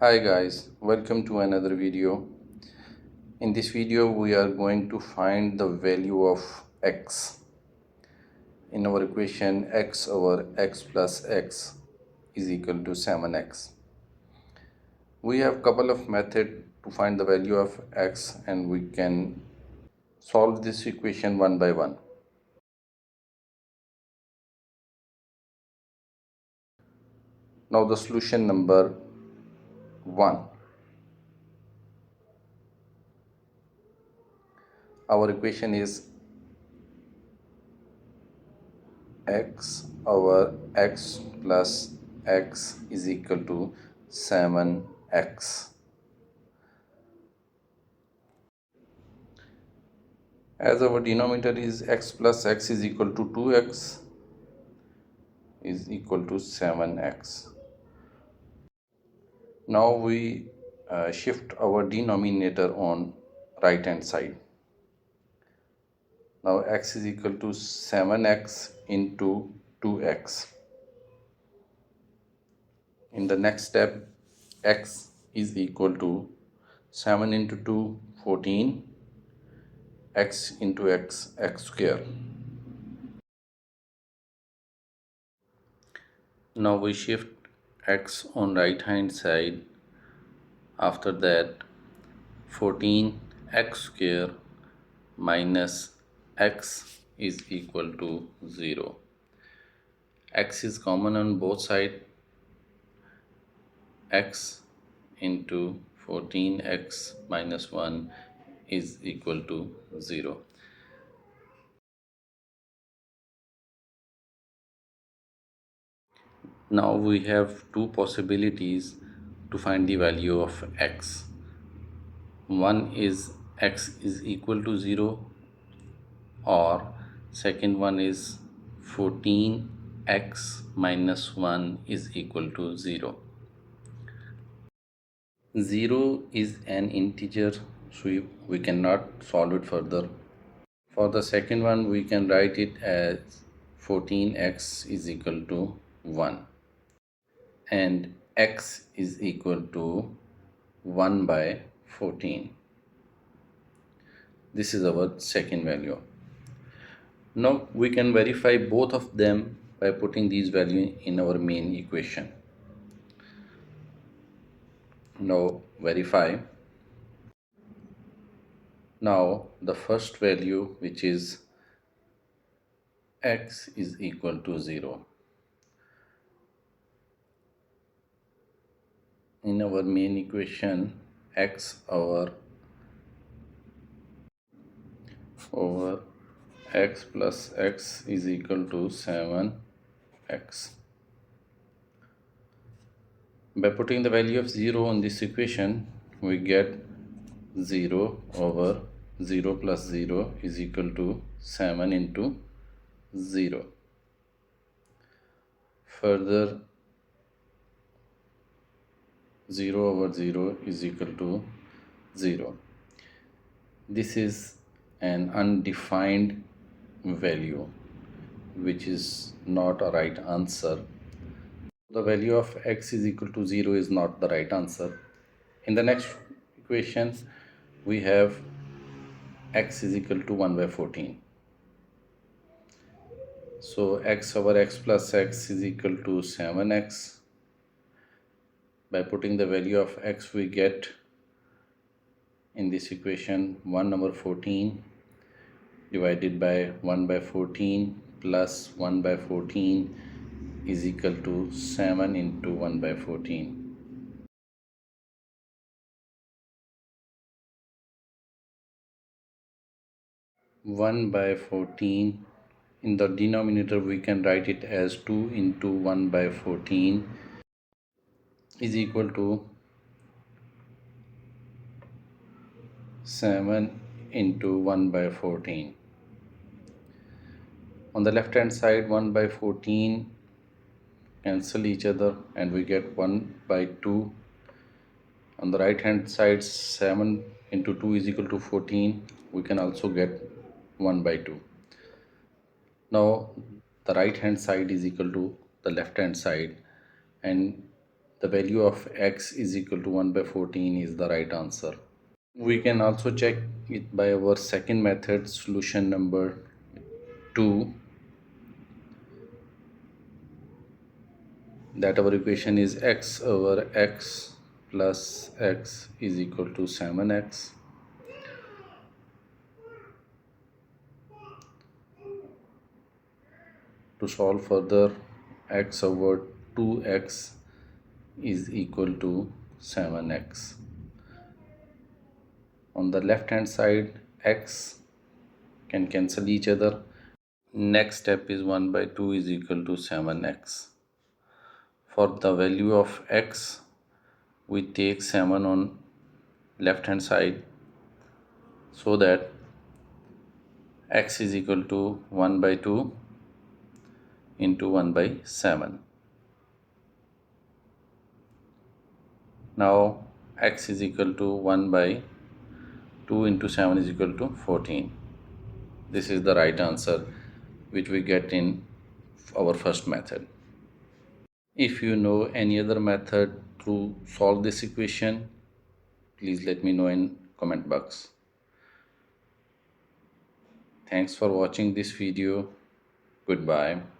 Hi guys, welcome to another video. In this video we are going to find the value of x. In our equation x over x plus x is equal to 7x. We have couple of methods to find the value of x and we can solve this equation one by one. Now the solution number 1. Our equation is x over x plus x is equal to 7x. As our denominator is x plus x is equal to 2x is equal to 7x. Now we shift our denominator on right hand side. Now x is equal to 7x into 2x. In the next step, x is equal to 7 into 2, 14, x into x, x square. Now we shift x on right hand side. After that 14x square minus x is equal to 0. X is common on both sides. X into 14x minus 1 is equal to 0. Now we have two possibilities to find the value of x. One is x is equal to 0, or second one is 14x minus 1 is equal to 0. 0 is an integer, so we cannot solve it further. For the second one, we can write it as 14x is equal to 1 and x is equal to 1 by 14. This is our second value. Now we can verify both of them by putting these values in our main equation. Now verify. Now the first value, which is x is equal to 0. In our main equation, x over x plus x is equal to 7x. By putting the value of 0 in this equation, we get 0 over 0 plus 0 is equal to 7 into 0. Further, 0 over 0 is equal to 0. This is an undefined value, which is not a right answer. The value of x is equal to 0 is not the right answer. In the next equation, we have x is equal to 1 by 14. So x over x plus x is equal to 7x. By putting the value of x, we get in this equation 1 over 14 divided by 1 by 14 plus 1 by 14 is equal to 7 into 1 by 14. One by 14, in the denominator we can write it as 2 into 1 by 14 is equal to 7 into 1 by 14. On the left hand side, 1 by 14 cancel each other and we get 1 by 2. On the right hand side, 7 into 2 is equal to 14. We can also get 1 by 2. Now the right hand side is equal to the left hand side and the value of x is equal to 1 by 14 is the right answer. We can also check it by our second method, solution number 2, that our equation is x over x plus x is equal to 7x. To solve further, x over 2x is equal to 7x. On the left hand side, x can cancel each other. Next step is 1 by 2 is equal to 7x. For the value of x, we take 7 on left hand side so that x is equal to 1 by 2 into 1 by 7. Now x is equal to 1 by 2 into 7 is equal to 14. This is the right answer which we get in our first method. If you know any other method to solve this equation, please let me know in comment box. Thanks for watching this video. Goodbye.